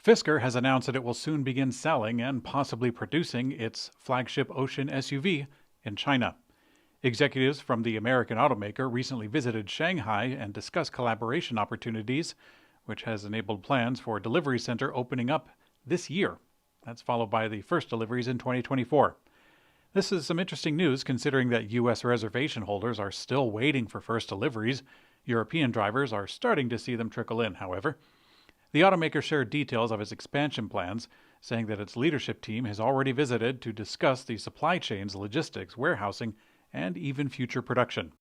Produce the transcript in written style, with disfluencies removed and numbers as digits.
Fisker has announced that it will soon begin selling and possibly producing its flagship Ocean SUV in China. Executives from the American automaker recently visited Shanghai and discussed collaboration opportunities, which has enabled plans for a delivery center opening up this year. That's followed by the first deliveries in 2024. This is some interesting news considering that U.S. reservation holders are still waiting for first deliveries. European drivers are starting to see them trickle in, however. The automaker shared details of its expansion plans, saying that its leadership team has already visited to discuss the supply chain's logistics, warehousing, and even future production.